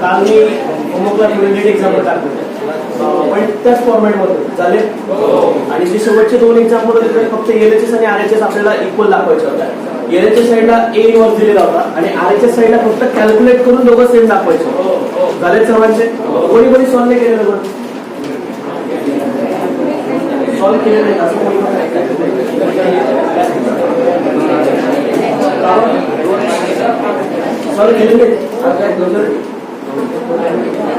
काल मी होमवर्कला preliminary example टाकले पण त्याच फॉर्मॅटमध्ये झाले आणि जे शेवटचे दोन एक्झाम्पल होते फक्त एलएचएस आणि आरएचएस आपल्याला इक्वल दाखवायचे होते. एलएचएस साईडला ए इनवर्स दिलेला होता आणि आरएचएस साईडला फक्त कॅल्क्युलेट करून दोघं सेम दाखवायचे. झाले सर्वांचे? कोणी कोणी सॉल्व्ह नाही केलेलं बरं? सॉल्व्ह केले नाही असं सॉल्व्ह केले नाही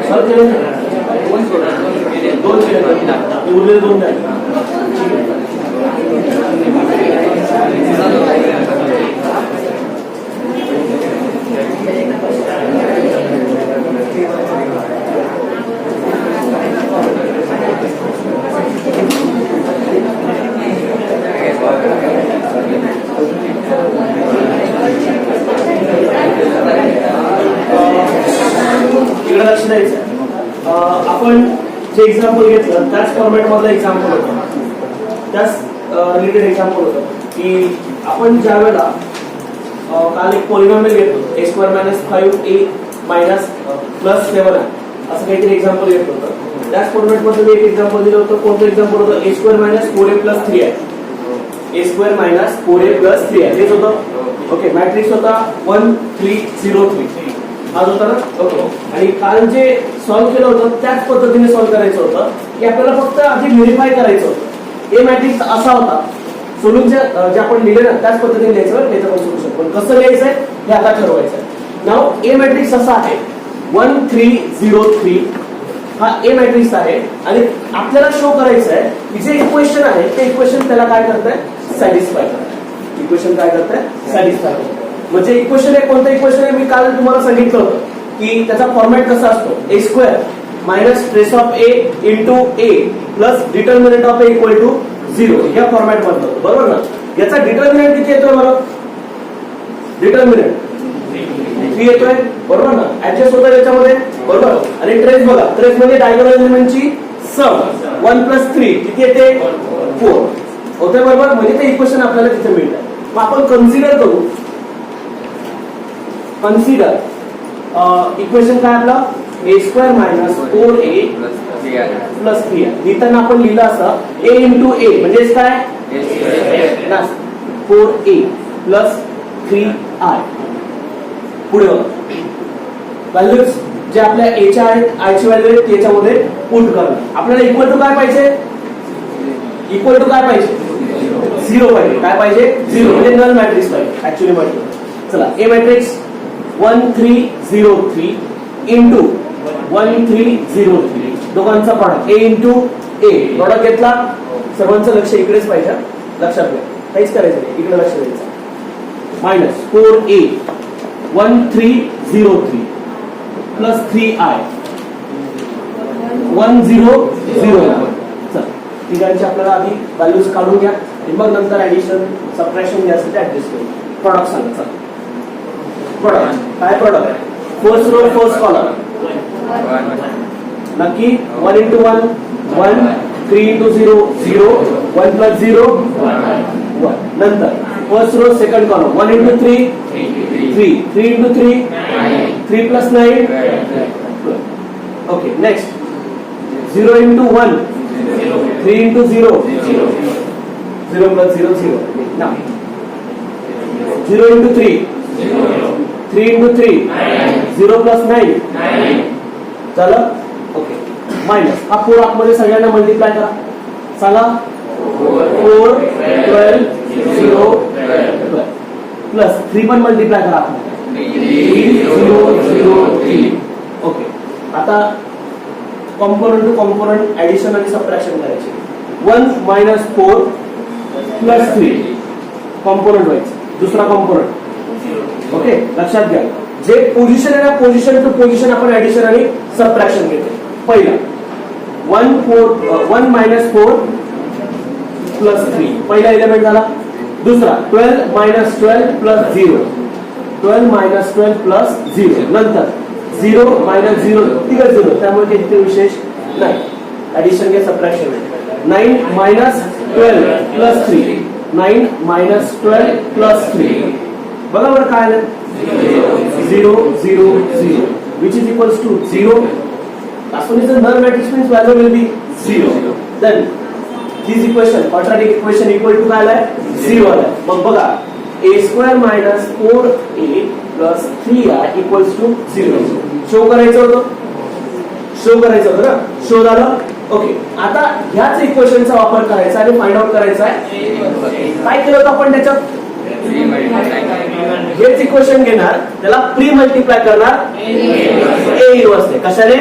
सॉल्व्ह केले नाही दोन केले उरलेले दोन नाही. इकडे लक्ष द्यायचं. आपण जे एक्झाम्पल घेतलं त्याच फॉर्मॅट मधलं एक्झाम्पल होतं, त्याच रिलेटेड एक्झाम्पल होतं की आपण ज्या वेळेला काल एक पॉलिनॉमियल घेतो a² - 5a - +7 असं काहीतरी एक्झाम्पल घेत होतं. त्याच फॉर्मॅट मध्ये मी एक एक्झाम्पल दिलं होतं. कोणतं एक्झाम्पल होतं? a² - 4a + 3 आहे. a² - 4a + 3 आहे हेच होतं. ओके, मॅट्रिक्स होता 1 3 0 3 हा होता ना. ओके, आणि काल जे सॉल्व्ह केलं होतं त्याच पद्धतीने सॉल्व्ह करायचं होतं की आपल्याला फक्त आधी व्हेरीफाय करायचं होतं. ए मॅट्रिक्स असा होता, सोल्युशन जे आपण लिहिले ना त्याच पद्धतीने लिहायचं. त्याचं पण सोल्युशन पण कसं लिहायचंय हे आता ठरवायचं. नाव ए मॅट्रिक्स असा आहे 1 3 0 3 हा ए मॅट्रिक्स आहे आणि आपल्याला शो करायचं आहे की जे इक्वेशन आहे ते इक्वेशन त्याला काय करतंय? सॅटिस्फाय करतंय. इक्वेशन काय करतंय? सॅटिस्फाय करतंय. म्हणजे इक्वेशन आहे कोणतं इक्वेशन आहे? मी काल तुम्हाला सांगितलं होतं की त्याचा फॉर्मॅट कसा असतो? a² - trace of a into a plus determinant of a equal to 0 या फॉर्मॅट मध्ये, बरोबर ना. याचा डिटर्मिनंट किती येतोय बरं? डिटर्मिनंट 3 येतोय, बरोबर ना. ऍडजस्ट होतं याच्यामध्ये, बरोबर. आणि ट्रेस बघा, ट्रेस म्हणजे डायगोनल एलिमेंटची सम 1 + 3 किती येते? 4 होते, बरोबर. म्हणजे ते इक्वेशन आपल्याला तिथे मिळतं. मग आपण कन्सिडर करू. कन्सिडर इक्वेशन काय आपलं? a² - 4a + 3 लिहिताना आपण लिहिलं असं a × a म्हणजे काय? 4a + 3i. पुढे व्हॅल्यूज जे आपल्या a च्या आहेत, i ची व्हॅल्यू आहेत त्याच्यामध्ये पुट करणं. आपल्याला इक्वल टू काय पाहिजे? इक्वल टू काय पाहिजे? 0 पाहिजे. काय पाहिजे? 0 म्हणजे नल मॅट्रिक्स पाहिजे ऍक्च्युअली मध्ये. चला, ए मॅट्रिक्स 1 3 0 3 इंटू 1 3 0 3 दोघांचा प्रॉडक्ट a × a प्रॉडक्ट घेतला. सर्वांचं लक्ष इकडेच पाहिजे, लक्षात घ्या. काहीच करायचं नाही, इकडे लक्ष द्यायचं. -4a 1 3 0 3 + 3i 1 0 0 चल, तिघांची आपल्याला आधी व्हॅल्यूज काढून घ्या आणि मग नंतर ऍडिशन सबट्रॅक्शन घ्यायचं ते ऍडजस्ट करू. प्रॉडक्ट सांगा. चल, प्रॉडक्ट काय? Product first row first column नक्की 1 × 1 1 3 × 0 0 1 + 0 1. नंतर first row second column 1 × 3 3 3 × 3 3 + 9. Okay, next 0 × 1 3 × 0 0 + 0 0. Now 0 × 3 3 × 3 0 + 9 झालं. ओके, मायनस हा 4 आतमध्ये सगळ्यांना मल्टिप्लाय करा. चला 4 12 0 प्लस 3 पण मल्टिप्लाय करा. 3 0 0 3. ओके, आता कॉम्पोनंट टू कॉम्पोनंट ऍडिशन आणि सबट्रॅक्शन करायचे. 1 - 4 + 3 कॉम्पोनंट व्हायचं. दुसरा कॉम्पोनंट. ओके, लक्षात घ्या जे पोझिशन आहे ना, पोझिशन टू पोझिशन आपण ऍडिशन आणि सबट्रॅक्शन घेतो. पहिला 1 - 4 + 3 पहिला एलिमेंट झाला. दुसरा 12 - 12 + 0 12 - 12 + 0 नंतर 0 - 0 तिघं 0 त्यामुळे काही विशेष नाही. ऍडिशन घ्या, सबट्रॅक्शन. 9 - 12 + 3 9 - 12 + 3 बघा बरं काय आलं? 0 0 0. which is equals to 0. Last one is the null matrix means value will be 0. Then this equation, quadratic equation equal to काय आलाय 0 आलाय. मग बघा a square minus 4a plus 3i equals to 0. Show करायचं होतं ना, शो झालं. Okay, आता ह्याच इक्वेशनचा वापर करायचा आणि फाइंड आउट करायचा आहे. काय केलं होतं आपण त्याच्यात? हेच इक्वेशन घेणार, त्याला प्री मल्टिप्लाय करणार a इन्व्हर्स ने. कशाने?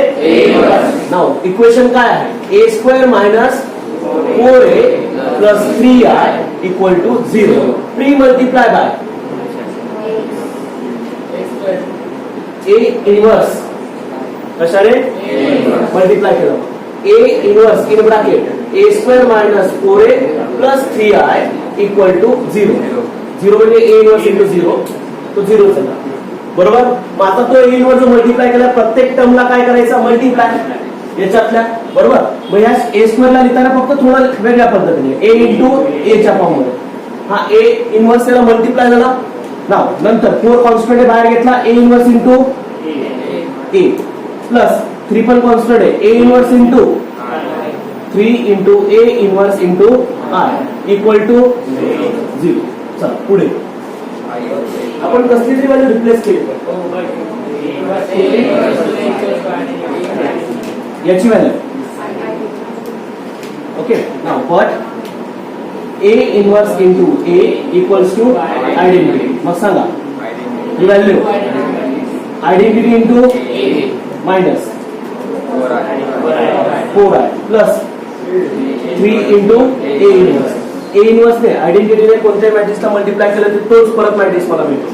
नाउ इक्वेशन काय आहे? a square minus 4a plus 3i equal to 0. Pre multiply by a inverse. कशाने? मल्टिप्लाय केलं. a inverse in bracket a square minus 4a plus 3i equal to 0. 0 म्हणजे a inverse into 0, तो 0 झाला. बरोबर. मग आता तो a इन्व्हर्स मल्टिप्लाय केला, प्रत्येक टर्मला काय करायचं? मल्टिप्लाय याच्यातल्या. बरोबर. मग या a स्क्वेअरला लिहिताना फक्त थोडं वेगळ्या पद्धतीने a इंटू a च्या फॉर्म मध्ये. हा a इन्व्हर्स त्याला मल्टिप्लाय झाला. नाव नंतर 4 कॉन्स्टंट बाहेर घेतला, a इन्व्हर्स इंटू a प्लस 3 पण कॉन्स्टंट आहे, a inverse into 3 into a inverse into i equal to 0. चला पुढे आपण कसली तरी व्हॅल्यू रिप्लेस केली, याची value. Okay, now but a inverse into a equals to identity. मग सांगा ही value identity into minus 4i plus 3 into a inverse. a inverse ने आयडेंटिटीने कोणत्या मॅट्रिक्सला मल्टिप्लाय केलं तर तोच परत मॅट्रिक्स मला मिळतो.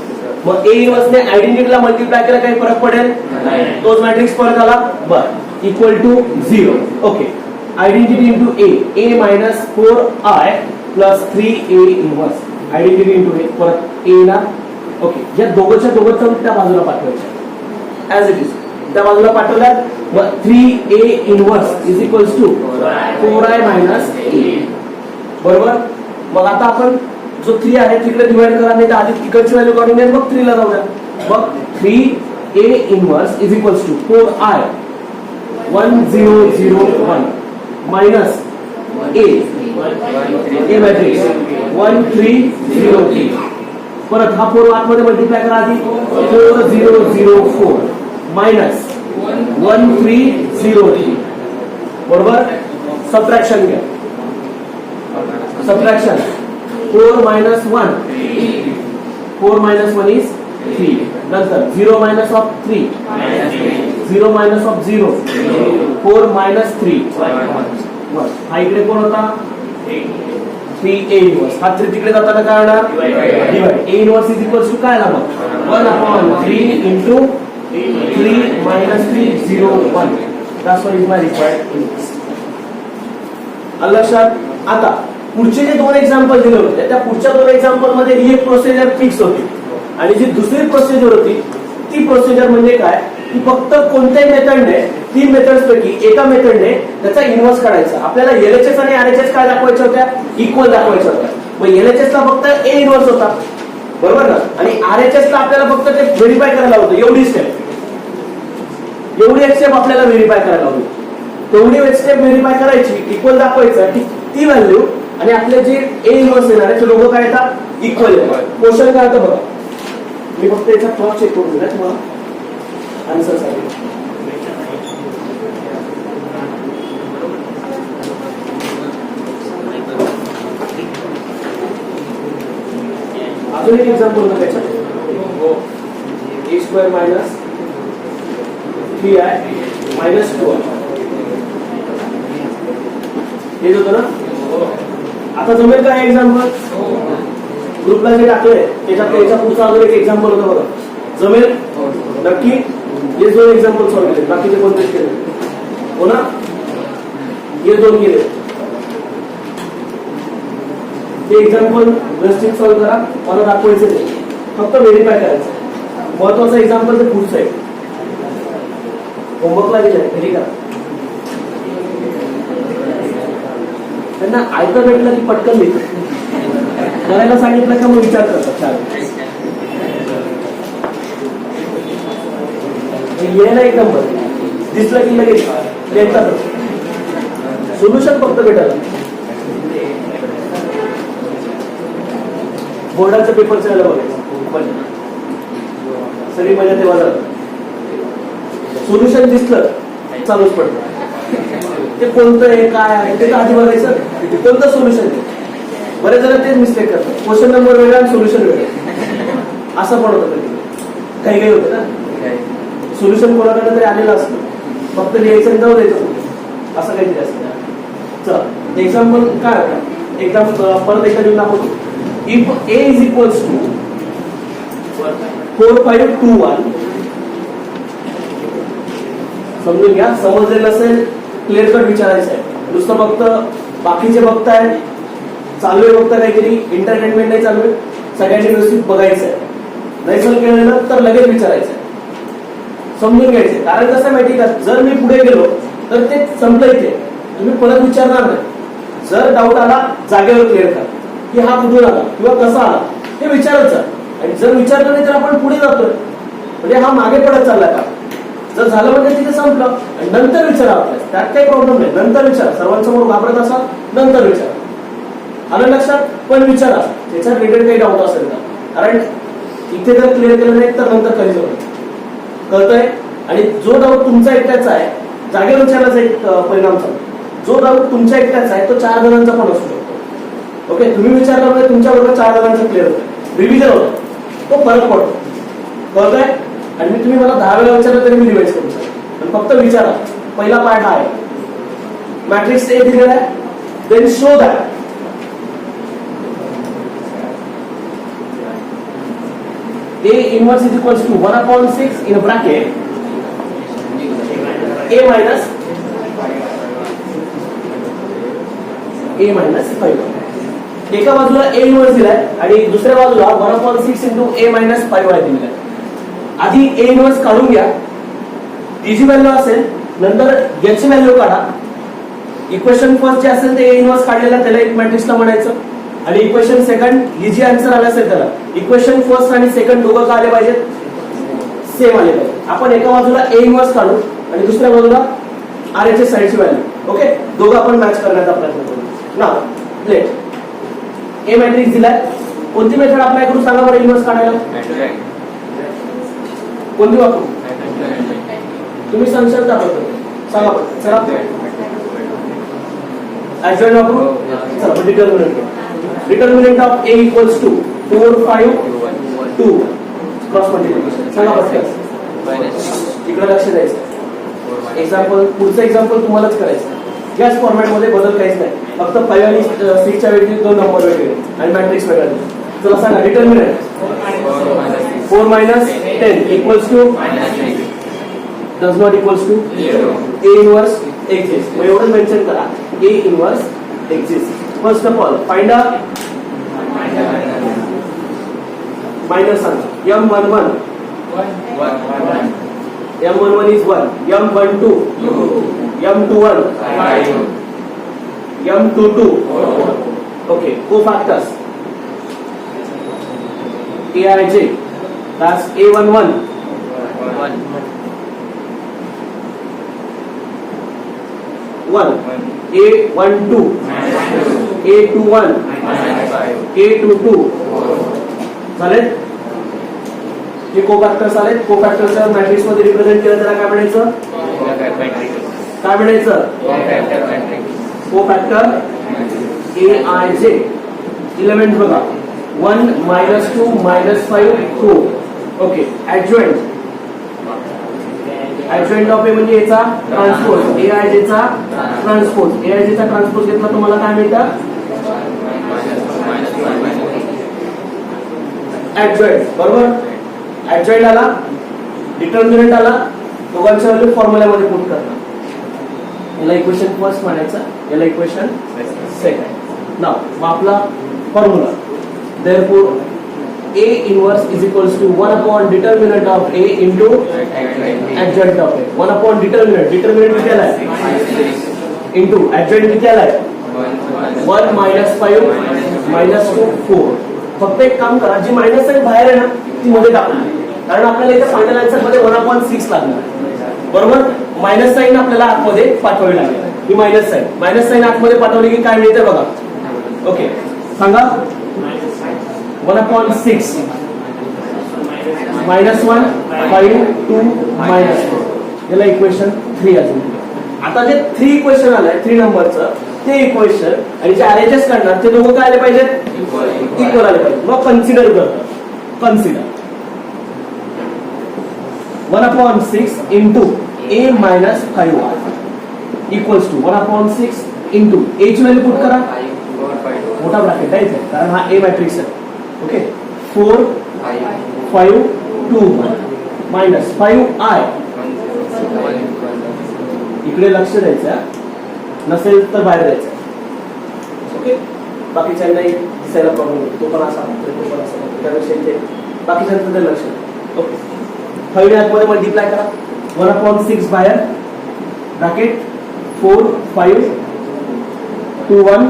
मग a इन्व्हर्स ने आयडेंटिटीला मल्टिप्लाय केला काही फरक पडेल? तोच मॅट्रिक्स परत आला. बर equal to 0. Okay, identity into a minus 4i plus 3a inverse. Identity into a परत a ला. ओके, या दोघंच्या दोघं त्या बाजूला पाठवायच्या ऍज इट इज. त्या बाजूला पाठवल्यात. मग 3a inverse is equals to 4i minus a. बरोबर. मग आता आपण जो 3 आहे तिकडे डिवाइड करा, नाही तर आधी तिकडची व्हॅल्यू काढून घ्या, मग 3 ला जाऊया. मग 3a inverse is equals to 4i 1001 minus a matrix 1303. परत हा 4 आतमध्ये मल्टिप्लाय करा आधी. 4004 मायनस 1303. बरोबर. सबट्रॅक्शन घ्या. Subtraction 4 minus 1 4 minus 1 is 3. नंतर 0 minus of 3 0 minus of 0 4 minus 3 1. हा इकडे कोण होता? 3a inverse. हा 3 तिकडे जाताना काय होणार? Divide. a inverse is equals to काय आला? 1/3 into 3 minus 3 0 1. That's what is my required inverse. लक्षात. आता पुढचे जे 2 एक्झाम्पल दिले होते त्या पुढच्या 2 एक्झाम्पल मध्ये ही एक प्रोसिजर फिक्स होती आणि जी दुसरी प्रोसिजर होती ती प्रोसिजर म्हणजे काय की फक्त कोणत्याही मेथडने 3 मेथड्स पैकी एका मेथडने त्याचा इन्व्हर्स काढायचा. आपल्याला एलएचएस आणि आरएचएस काय दाखवायच्या होत्या? इक्वल दाखवायच्या होत्या. मग एलएचएस ला फक्त a इन्व्हर्स होता, बरोबर ना, आणि आरएचएस ला आपल्याला फक्त ते व्हेरीफाय करायला होतं. एवढी स्टेप आपल्याला व्हेरीफाय करायला होती. तेवढी स्टेप व्हेरीफाय करायची, इक्वल दाखवायचं ती व्हॅल्यू, आणि आपले जे a इन्व्हर्स येणार आहे ते लोक काय येतात? इक्वल येतात. क्वेश्चन काय होतं बघा, मी फक्त याचा क्रॉस चेक करून दिला तुम्हाला आन्सर साठी. अजून एक एक्झाम्पल होतं त्याच्यात. a square minus 3i minus 2i हेच होतं ना. आता जमेल काय एक्झाम्पल? ग्रुपला जे टाकलंय त्याच्या पुढचा अजून एक एक्झाम्पल होतं बघा. जमेल नक्की? हे 2 एक्झाम्पल सॉल्व्ह केले, बाकीचे कोणतेच केले हो ना? हे 2 केले. ते एक्झाम्पल व्यवस्थित सॉल्व्ह करा. मला दाखवायचं नाही, फक्त व्हेरीफाय करायचं. महत्वाचं एक्झाम्पल ते पुढचं आहे. होमवर्कला दिलंय, घरी करा. त्यांना आयतं भेटलं की पटकन लिहितात. करायला सांगितलं का मग विचार करतात. लिहायला एक नंबर, दिसलं की लगेच लिहितात. सोल्युशन फक्त भेटायला. बोर्डाचं पेपरचं यायला बघायचं, सगळी मजा तेव्हा जात. सोल्युशन दिसलं चालूच पडतं. ते कोणतं आहे काय आहे ते आधी बघायचं, कोणतं सोल्युशन आहे. बरेच जण तेच मिस्टेक करतात, क्वेश्चन नंबर वेगळा आणि सोल्युशन वेगळं असं पण होतं. कधी काही काही होतं ना, सोल्युशन कोणाकडे तरी आलेलं असतं, फक्त लिहायचं आणि जाऊ द्यायचं असं काहीतरी असतं. चल एक्झाम्पल काय होतं, एकदम परत एकदा देऊन दाखवतो. If A is equals to 4521, समजून घ्या. समजलेलं असेल, क्लिअर कट विचारायचं आहे. नुसतं फक्त बाकीचे बघताय, चालू आहे फक्त काहीतरी एंटरटेनमेंट नाही चालू आहे, सगळ्यांनी व्यवस्थित बघायचं आहे. नाही जर केलं तर लगेच विचारायचं आहे, समजून घ्यायचे. कारण कसं माहिती का, जर मी पुढे गेलो तर ते संपलं इथे, तुम्ही परत विचारणार नाही. जर डाऊट आला जागेवर क्लिअर करा की हा कुठून आला किंवा कसा आला हे विचारायचं. आणि जर विचारलं नाही तर आपण पुढे जातोय, म्हणजे हा मागे पडत चालला का. जर झालं म्हणजे तिथे संपलं आणि नंतर विचारा आपल्याला, त्यात काही प्रॉब्लेम नाही. नंतर विचारा, सर्वांसमोर घाबरत असाल नंतर विचारा. आलं लक्षात, पण विचारा त्याच्या रिलेटेड काही डाऊट असेल का. कारण इथे जर क्लिअर केलं नाही तर नंतर कधी जाऊ कळतंय. आणि जो डाऊट तुमचा एकट्याचा आहे, जागेवर विचारण्याचा एक परिणाम चालतो. जो डाऊट तुमच्या एकट्याचा आहे तो 4 जणांचा पण असू शकतो. ओके, तुम्ही विचारल्यामुळे तुमच्या बरोबर 4 जणांचं क्लिअर होतं, रिव्हिजन होतं, तो फरक पडतो. कळतंय. आणि मी तुम्ही मला 10 वेळा विचारलं तरी मी रिवाइज करू शकतो. पण फक्त विचारा. पहिला पार्ट आहे, मॅट्रिक्स ए दिलेला आहे, then show that A inverse is equals to 1/6 in a bracket A minus 5. एका बाजूला A इन्व्हर्स दिलाय आणि दुसऱ्या बाजूला 1/6 into A minus 5 आहे दिलेला. आधी A इन्व्हर्स काढून घ्या, ती जी व्हॅल्यू असेल, नंतर याची व्हॅल्यू काढा. इक्वेशन फर्स्ट जे असेल ते A इन्व्हर्स काढलेला त्याला एक मॅट्रिक्सला म्हणायचं. आणि इक्वेशन सेकंड ही जी आन्सर आला असेल त्याला, इक्वेशन फर्स्ट आणि सेकंड दोघं का आले पाहिजेत, सेम आले पाहिजे. आपण एका बाजूला A इन्व्हर्स काढू आणि दुसऱ्या बाजूला RHS साइडची व्हॅल्यू. ओके, दोघं आपण मॅच करण्याचा प्रयत्न करू. नाव लेट A मॅट्रिक्स दिलाय, कोणती मेथड अप्लाय करू सांगा बरं इन्व्हर्स काढायला. कोणती वापरू तुम्ही सांगशाल का, सांगा बरं. चला ऍडजॉइंट वापरू. चला determinant of A equals to 4, 5, 2 cross multiplication. सांगा बरं, इकडे लक्ष द्यायचं. एक्झाम्पल, पुढचं एक्झाम्पल तुम्हालाच करायचं. याच फॉर्मॅट मध्ये बदल काहीच नाही, फक्त 5 आणि 6 च्या वेळी 2 नंबर वेगळे आणि मॅट्रिक्स वेगळा. चला सांगा determinant 4 minus 10 equals to does not equals to A inverse exists. मग एवढं मेन्शन करा, A inverse exists. First of all, find a minus सांगा. M11 M11 is 1, M12 M21 M22. Okay, cofactors Aij, that's A11 1, A12 A21 A22 झाले. हे कोफॅक्टर्स आले. कोफॅक्टरच्या matrix मध्ये represent केलं त्याला काय म्हणायचं, काय म्हणायचं, कोफॅक्टर Aij. 11 बघा, 1 -2 -5 2. ओके, ऍडजॉइंट ऑफ A म्हणजे याचा ट्रान्सपोज, Aij चा ट्रान्सपोज. Aij चा ट्रान्सपोज घेतला तुम्हाला काय मिळतं, ऍडजॉइंट. बरोबर, ऍडजॉइंट आला, डिटर्मिनंट आला, दोघांच्या व्हॅल्यू फॉर्म्युल्यामध्ये पुट करणार. याला इक्वेशन फर्स्ट म्हणायचं, याला इक्वेशन सेकंड. नाव मग आपला formula, therefore A inverse is equals to 1 upon determinant of A into adjoint of A. 1 upon determinant किती आलाय, into adjoint किती आलाय, 1 -5 -2 4. फक्त एक काम करा, जी मायनस साईन बाहेर आहे ना ती मध्ये टाकून कारण आपल्याला इथे फायनल आन्सर मध्ये 1/6 लागणार, बरोबर. मायनस साईन आपल्याला आतमध्ये पाठवावी लागेल, ही मायनस साईन आतमध्ये पाठवली की काय मिळते बघा. ओके, सांगा. 1/6 -1 5 2 -4, याला इक्वेशन 3 असेल. आता जे 3 इक्वेशन आलंय 3 नंबरचं ते इक्वेशन आणि जे आरएचएस काढणार ते दोघं काय आले पाहिजेत, इक्वल आले पाहिजे. मग कन्सिडर करतो, consider 1/6 into a minus 5 equals to 1/6 into a ची व्हॅल्यू पुट करा, मोठा ब्रॅकेट आहे कारण हा a मॅट्रिक्स आहे. Okay, 4 5 2 minus 5i. इकडे लक्ष द्यायचं, नसेल तर बाहेर द्यायचं. ओके, बाकीच्यांना दिसायला प्रॉब्लेम होतो, तो पण असा तो पण असा, त्यापेक्षा इथे बाकीच्यांचं लक्ष. ओके, 5 ने आतमध्ये मल्टिप्लाय करा, 1/6 बाहेर ब्रॅकेट 4 5 2 1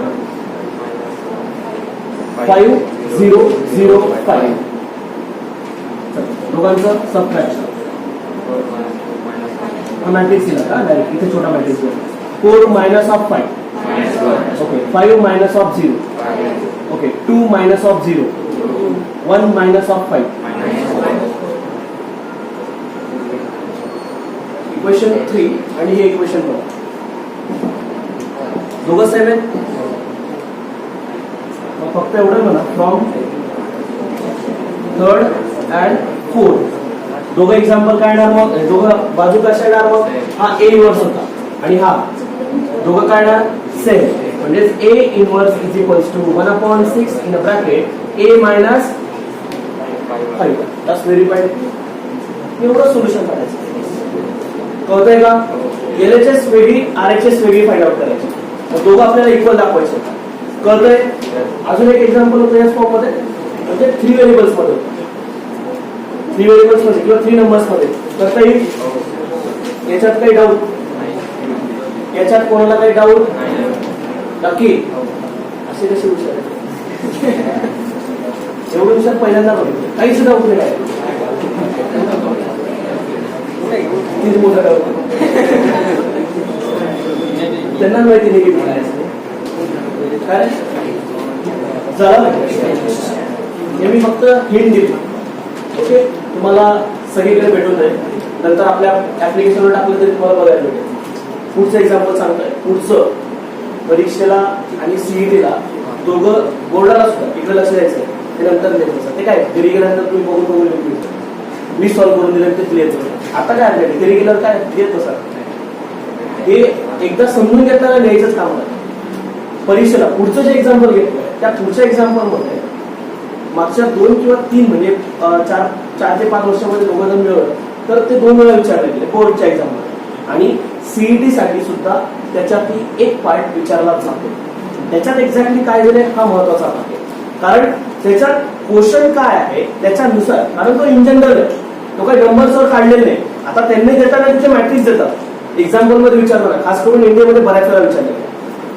5 0 0 5. दोघांचं सबट्रॅक्शन. हा मॅट्रिक्स दिला का डायरेक्ट, इथे छोटा मॅट्रिक्स दिला. 4 minus of 5. Okay, 5 minus of 0. Okay, 2 minus of 0. 1 minus of 5. Equation 3 आणि हे इक्वेशन बघा, दोघं सेम आहेत. फक्त एवढं म्हणा, फ्रॉम थर्ड अँड फोर्थ दोघं एक्झाम्पल काय येणार, मग दोघं बाजू कशा येणार, मग हा ए इन्व्हर्स होता आणि हा दोघं काय येणार सेम, म्हणजे a inverse is equals to 1/6 in a bracket a minus 5. That's verified. एवढं सोल्युशन काढायचं, कळतंय का. एलएचएस वेगळी आरएचएस वेगळी फाइंड आउट करायची, मग दोघं आपल्याला इक्वल दाखवायचे. कळतंय. अजून एक एक्झाम्पल होतं याच फॉर्म मध्ये, म्हणजे 3 व्हेरिएबल्स मध्ये, 3 व्हेरिएबल्स मध्ये किंवा 3 नंबर्स मध्ये. करता येईल. याच्यात काही डाऊट, याच्यात कोणाला काही डाऊट नक्की. असे कसे हुशार एवढं हुशार पहिल्यांदा बघितलं, काहीच डाऊट नाही. किती मोठा डाऊट, त्यांना माहिती नाही की काय झालं. हे मी फक्त हिंट दिली. ओके, तुम्हाला सगळीकडे भेटून जाईल. नंतर आपल्या ऍप्लिकेशनवर टाकलं तरी तुम्हाला बघायला भेटेल. पुढचं एक्झाम्पल सांगतोय. पुढचं परीक्षेला आणि सीईटीला दोघं बोर्डाला सुद्धा इकडे लक्ष द्यायचं, ते नंतर द्यायचं. ते काय घरी गेल्यानंतर तुम्ही बघून बघून मी सॉल्व्ह करून दिलं ते क्लिअर करून. आता काय घरी गेल्यावर काय येत सर, हे एकदा समजून घेताना लिहायचंच काम आहे. परीक्षेला पुढचं जे एक्झाम्पल घेतलं त्या पुढच्या एक्झाम्पल मध्ये मागच्या 2 किंवा 3 म्हणजे 4 ते 5 वर्षामध्ये दोघं जण मिळवलं तर ते 2 वेळा विचारले गेले बोर्डच्या एक्झाममध्ये. आणि सीईटी साठी सुद्धा त्याच्यातली एक पार्ट विचारला जातो. त्याच्यात एक्झॅक्टली काय झालंय हा महत्वाचा आहे, कारण त्याच्यात क्वेश्चन काय आहे त्याच्यानुसार, कारण तो इन जनरल आहे, तो काही नंबर्सवर काढलेले नाही. आता त्यांनी देताना तिथे मॅट्रिक्स देतात एक्झाम्पल मध्ये विचारताना, खास करून इंडियामध्ये बऱ्याच वेळा विचारले.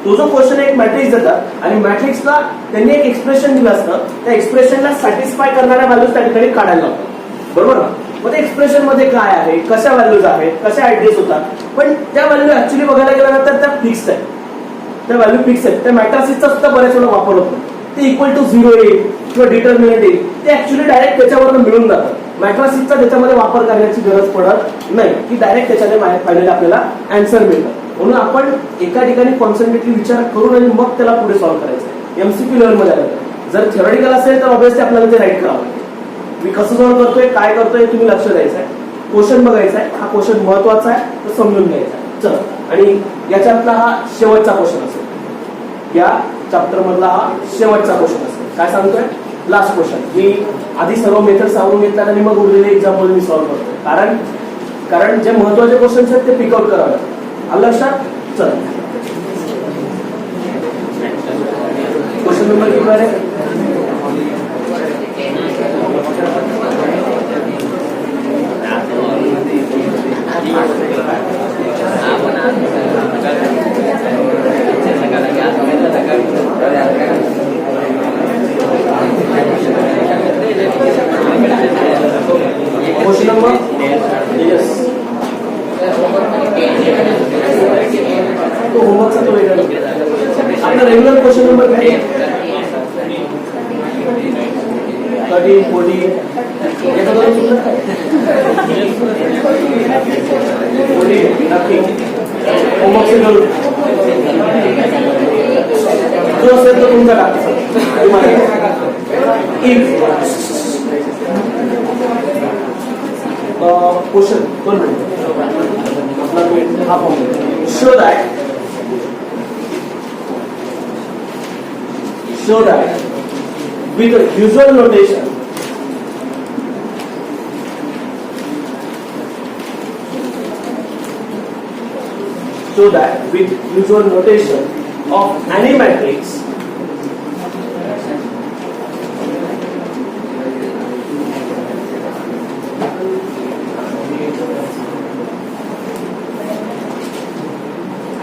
तो जो क्वेश्चन एक मॅट्रिक्स देतात आणि मॅट्रिक्सला त्यांनी एक एक्सप्रेशन दिलं असतं, त्या एक्सप्रेशनला सॅटिस्फाय करणाऱ्या व्हॅल्यूज त्या ठिकाणी काढायला लागतात, बरोबर ना. मग ते एक्सप्रेशन मध्ये काय आहे, कशा व्हॅल्यूज आहेत, कशा ऍड्रेस होतात, पण त्या व्हॅल्यू ऍक्च्युली बघायला गेल्यानंतर त्या फिक्स आहेत, त्या व्हॅल्यू फिक्स आहेत. त्या मॅट्रिक्सचा सुद्धा बऱ्याच वेळा वापर होतो. ते इक्वल टू 0 येईल किंवा डिटर्मिनंट येईल, ते ऍक्च्युली डायरेक्ट त्याच्यावरून मिळून जातं. मॅट्रिक्सचा त्याच्यामध्ये वापर करण्याची गरज पडत नाही, की डायरेक्ट त्याच्याने फायनली आपल्याला आन्सर मिळतं. म्हणून आपण एका ठिकाणी कॉन्सन्ट्रेटली विचार करून आणि मग त्याला पुढे सॉल्व्ह करायचं. एमसीक्यू लेवलमध्ये आलं जर थिअरॉटिकल असेल तर ऑब्व्हियसली आपल्याला ते राईट करावं लागेल. मी कसं सॉल्व्ह करतोय, काय करतोय, तुम्ही लक्ष द्यायचं आहे. क्वेश्चन बघायचा आहे, हा क्वेश्चन महत्वाचा आहे तर समजून घ्यायचा आहे. चला, आणि याच्यातला हा शेवटचा क्वेश्चन असेल, या चॅप्टर मधला हा शेवटचा क्वेश्चन असेल. काय सांगतोय, लास्ट क्वेश्चन. मी आधी सर्व मेथड सांगून घेतल्यात आणि मग उरलेले एक्झाम्पल मी सॉल्व्ह करतोय, कारण जे महत्वाचे क्वेश्चन्स आहेत ते पिकआउट करावे. आलं लक्षात. चल, क्वेश्चन नंबर किती आहे, नक्की होमवर्क से करू जो असेल तो तुमचा टाका तुम्हाला क्वेश्चन दोन मिनिट हा form show that with a usual notation of any matrix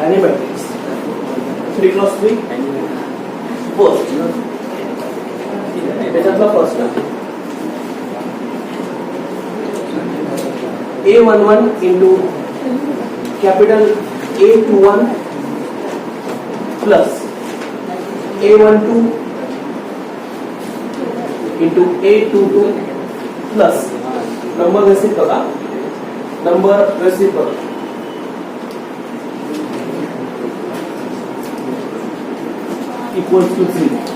any matrix 3 cross 3 first त्याच्यातला first A11 into capital A21 plus A12 into A22 plus number reciprocal equals to 3.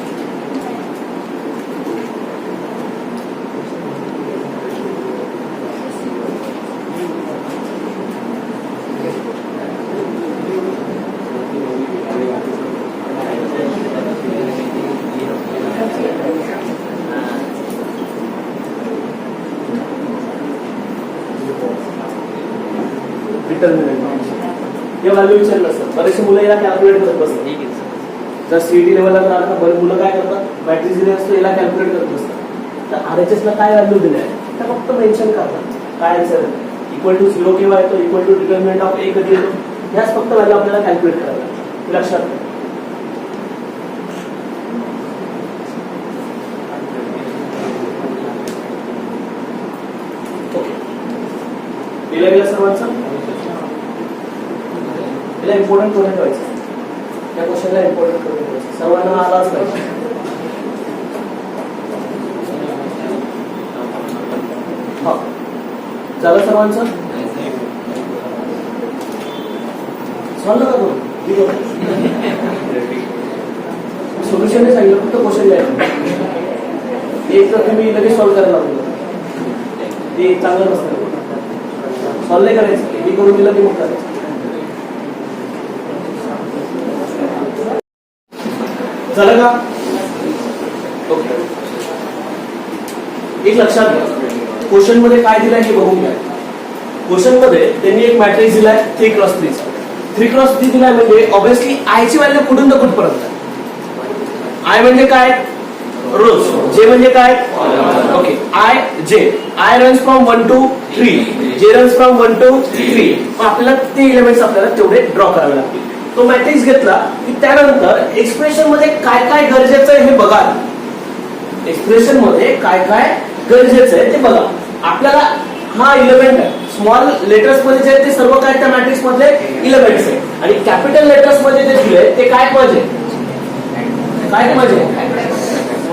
या व्हॅल्यू विचारलं असतं बरेचसे मुलं याला calculate करत बसतात जर सीईटी लेवलला जर आलं बरेच मुलं काय करतात मॅट्रिक्स दिले असतो याला कॅल्क्युलेट करत बसतात तर आरएचएस ला काय व्हॅल्यू दिली आहे तर फक्त मेन्शन करतात काय आन्सर इक्वल टू 0 केव्हा येतो इक्वल टू डिटर्मिनंट ऑफ ए कधी येतो ह्याच फक्त व्हॅल्यू आपल्याला कॅल्क्युलेट करायला लक्षात घ्या दिल्या गेल्या सर्वांचा इम्पॉर्टंट करून ठेवायचं त्या क्वेश्चनला इम्पॉर्टंट करून ठेवायचं सर्वांना आलाच पाहिजे झालं सर्वांचं सॉल्व का करू सोल्युशन नाही सांगितलं फक्त क्वेश्चन द्यायचं एक तर तुम्ही लगेच सॉल्व करायला लागलो ते चांगलं नसतं सॉल्व नाही करायचं मी करून दिलं की मग करायचं झालं का ओके एक लक्षात घ्या क्वेश्चन मध्ये काय दिलंय हे बघून घ्या क्वेश्चन मध्ये त्यांनी एक मॅट्रिक्स दिलाय 3 क्रॉस 3 3 क्रॉस 3 दिलाय म्हणजे ऑब्विसली आय ची व्हॅल्यू कुठून तर कुठपर्यंत आय म्हणजे काय रोज जे म्हणजे काय okay I runs from 1 to 3 जे रन्स फ्रॉम 1 to 3 मग आपल्याला ते एलिमेंट्स आपल्याला तेवढे ड्रॉ करावे लागतील तो मॅट्रिक्स घेतला की त्यानंतर एक्सप्रेशन मध्ये काय काय गरजेचं आहे हे बघा एक्सप्रेशन मध्ये काय काय गरजेचं आहे ते बघा आपल्याला हा इलेमेंट आहे स्मॉल लेटर्स मध्ये जे ते सर्व काय त्या मॅट्रिक्स मधले इलेमेंट्स आहे आणि कॅपिटल लेटर्स मध्ये जे दिले ते काय माझे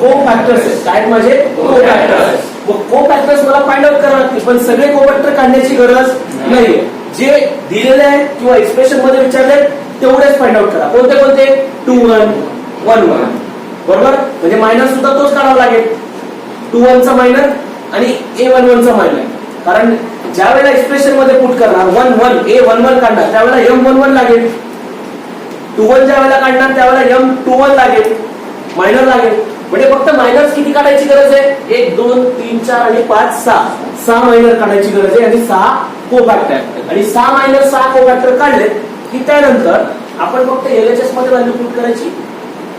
को फॅक्टर्स आहेत काय माझे को फॅक्टर्स मग को फॅक्टर्स मला फाइंड आउट करावे लागतील पण सगळे को फॅक्टर काढण्याची गरज नाहीये जे दिलेले आहेत किंवा एक्सप्रेशन मध्ये विचारले तेवढेच फाइंड आउट करा कोणते 2 1 1 1 बरोबर म्हणजे मायनस सुद्धा तोच काढावा लागेल 2 1 चा मायनस आणि A11 चा मायनस कारण ज्या वेळेला एक्सप्रेशन मध्ये पुट करणार 1 1 A11 काढणार त्यावेळेला M11 लागेल 2 1 ज्या वेळेला काढणार त्यावेळेला M21 लागेल मायनस लागेल म्हणजे फक्त मायनस किती काढायची गरज आहे 1 2 3 4 आणि 5 6 मायनर काढायची गरज आहे आणि 6 को फॅक्टर आणि 6 मायनस 6 को फॅक्टर काढले की त्यानंतर आपण फक्त एलएचएस मध्ये व्हॅल्यू पुट करायची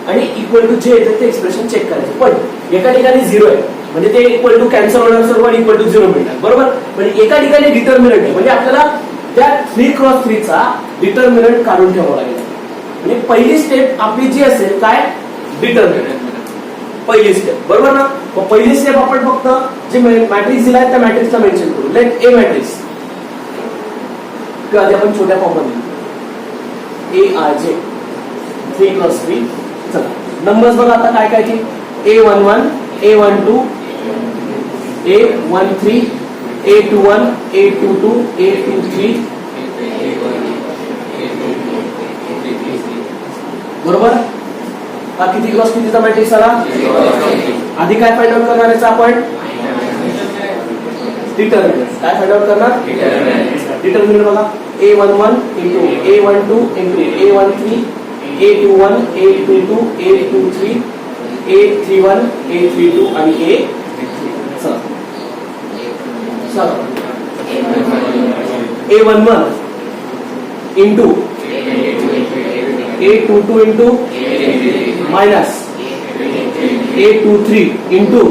आणि इक्वल टू जे येते ते एक्सप्रेशन चेक करायचं पण एका ठिकाणी 0 आहे म्हणजे ते इक्वल टू कॅन्सल होणार सर्व आणि इक्वल टू 0 मिळणार बरोबर म्हणजे एका ठिकाणी डिटर्मिनंट आहे म्हणजे आपल्याला त्या 3 क्रॉस 3 चा डिटर्मिनंट काढून ठेवावा लागेल म्हणजे पहिली स्टेप आपली जी असेल काय डिटर्मिनंट पहिली स्टेप बरोबर ना मग पहिली स्टेप आपण फक्त जे मॅट्रिक्स दिलाय त्या मॅट्रिक्सला मेन्शन करू लेट ए मॅट्रिक्स किंवा आपण छोट्या फॉर्म मध्ये ARJ 3 क्रॉस 3 चला नंबर्स बघा आता काय काय की A11 A12 A13 A21 A22 A23 बरोबर. हा किती क्रॉस कितीचा मॅट्रिक्स आला. आधी काय फाइंड आउट करणार याचा आपण डिटर्मिनंट. काय फाइंड आउट करणार डिटर्मिनंट बघा. A11 into A12 into A13 A21 A22 A23 A31 A32 आणि A A11 into A22 into minus A23 into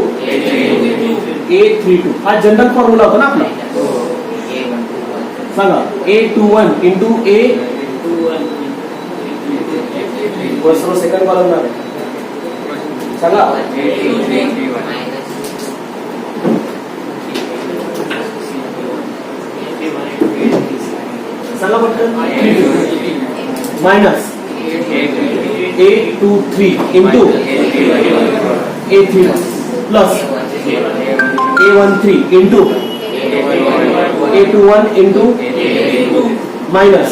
A32. हा जनरल फॉर्म्युला होता ना आपला. सांगा A21 into A सर्व सेकंड कॉलम मध्ये सांगा. सांगा पटकन. Minus A23 into A31 plus A13 into A21 into minus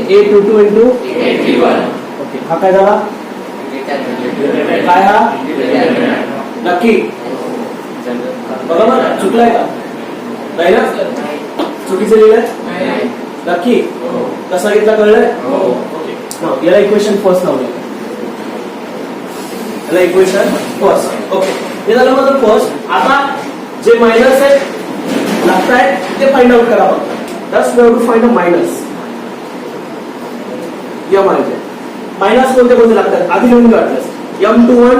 A22 into A31. Okay. हा काय झाला. काय हा नक्की बरोबर चुकलाय का नाही ना. चुकीचं लिहिलंय नक्की. कसा घेतला कळलंय. ओके. याला इक्वेशन फर्स्ट लावूया. याला इक्वेशन फर्स्ट. ओके. हे झालं माझं फर्स्ट. आता जे मायनस आहेत लागतायत ते फाइंड आउट करा. That's we have to find a minus. या मायनस कोणते कोणते लागतात आधी लिहून काढलं. M21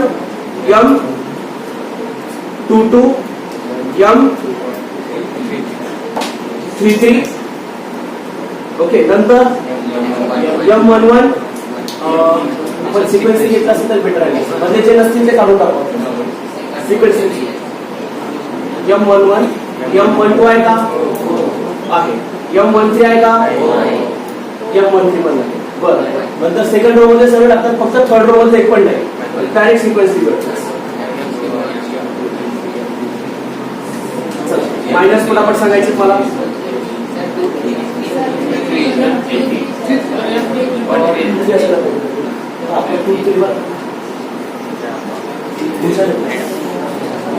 M22 M33. ओके. नंतर M11 आपण सिक्वेन्स घेतला असेल तर बेटर आहे. म्हणजे जे नसतील ते काढून टाकू. सिक्वेन्स M11 M12 आहे का आहे. M13 आहे का M13 मध्ये. बरं. नंतर सेकंड रो मध्ये सगळे लागतात. फक्त थर्ड रो मध्ये एक पण नाही. डायरेक्ट सिक्वेन्स लिहायचा. मायनस पण आपण सांगायचे मला.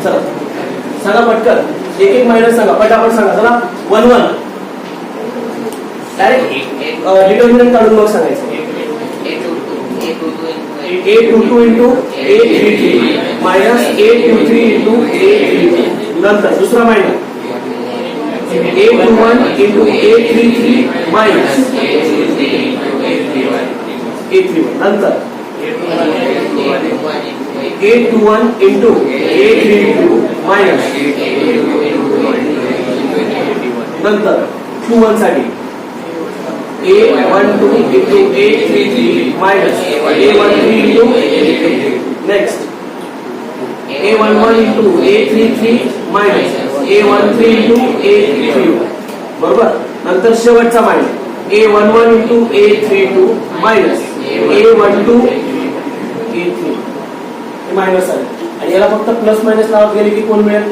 चला सांगा पटकन. एक एक मायनस सांगा पटापट सांगा. चला 11 डायरेक्ट डिटर्मिनंट काढून मग सांगायचं. A22 into A33 minus A23 into A32. नंतर दुसरा minus A21 into A33 minus A31. नंतर A21 into A32 minus नंतर Q1 साठी A12 into A33 minus A13 into next A11 into A33 minus A13 into A31. बरोबर. नंतर शेवटचा minus A11 into A32 minus A12 A3 हे minus आहे. आणि याला फक्त प्लस मायनस लावत गेले की कोण मिळेल.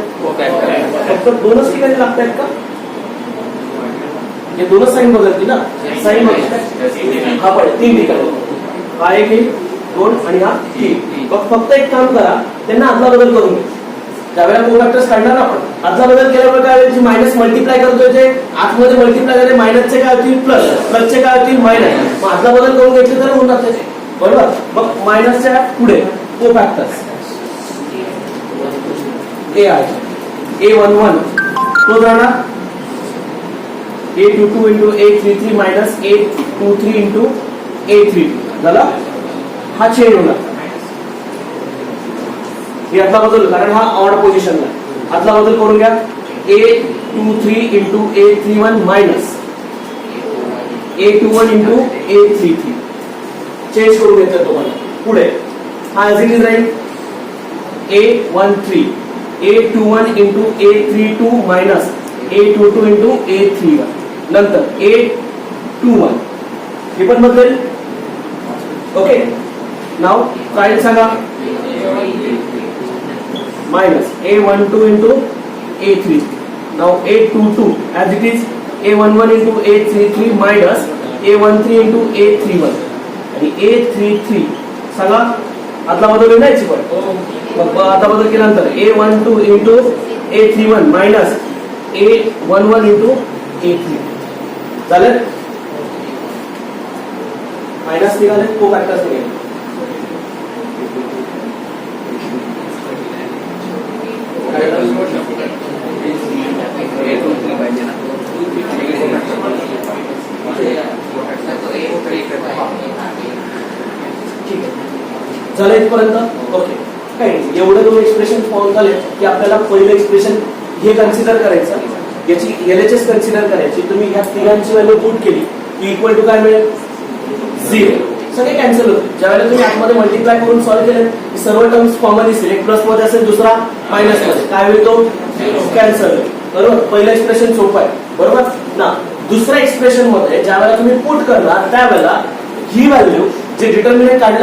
फक्त दोनच ठिकाणी लागतायत का. हे दोनच साईन बदलतील ना. साईन हा पण 3 ठिकाणी. हा एक 2 आणि हा 3. फक्त एक काम करा त्यांना आदला बदल करून घ्या. ज्यावेळेला कोफॅक्टर्स काढणार आपण आदला बदल केल्यामुळे काय होईल. मायनस मल्टिप्लाय करतोय जे आतमध्ये मल्टिप्लाय झाले मायनसचे काय होतील प्लस प्लसचे काय होतील मायनस. मग आदला बदल करून घेतले तर होऊन जाते. बरोबर. मग मायनसच्या पुढे कोफॅक्टर्स ए आहे. A11 तो राहणार A22 into A33 minus A23 into A32 झाला. हा चेंज होणार. हे आतला बदल कारण हा ऑड पोझिशनला. आतला बदल करून घ्या. A23 into A31 minus A21 into A33 change करून घेतोय तुम्हाला. पुढे हा ॲज इट इज राहील. A13 A21 into A32 minus A22 into A31. नंतर A21 हे पण बदलेल. ओके. नाव काय सांगा. minus A12 into A3. Now A22 as it is A11 into A33 minus A13 into A31 आणि A33 सगळा आदला बदल लिहायची पण मग आता बदल केल्यानंतर A12 into A31 minus A11 into A3 चालेल मायनस निघाले को फॅक्टर्स निघाले झालं इथपर्यंत ओके काही एवढं दोन एक्सप्रेशन फॉर्म झाले की आपल्याला पहिलं एक्सप्रेशन हे कन्सिडर करायचं याची LHS कन्सिडर करायची तुम्ही ह्या तिघांची व्हॅल्यू पुट केली की इक्वल टू काय मिळेल 0 सगळे कॅन्सल होते ज्यावेळेला तुम्ही आतमध्ये मल्टिप्लाय करून सॉल्व्ह केले सर्व टर्म्स कॉमन दिसतील एक प्लस मध्ये असेल दुसरा मायनस मध्ये काय होईल तो कॅन्सल बरोबर पहिलं एक्सप्रेशन सोपं आहे बरोबर ना दुसऱ्या एक्सप्रेशन मध्ये ज्यावेळेला तुम्ही पुट करणार त्यावेळेला ही व्हॅल्यू जे डिटर्मिनंट काढलं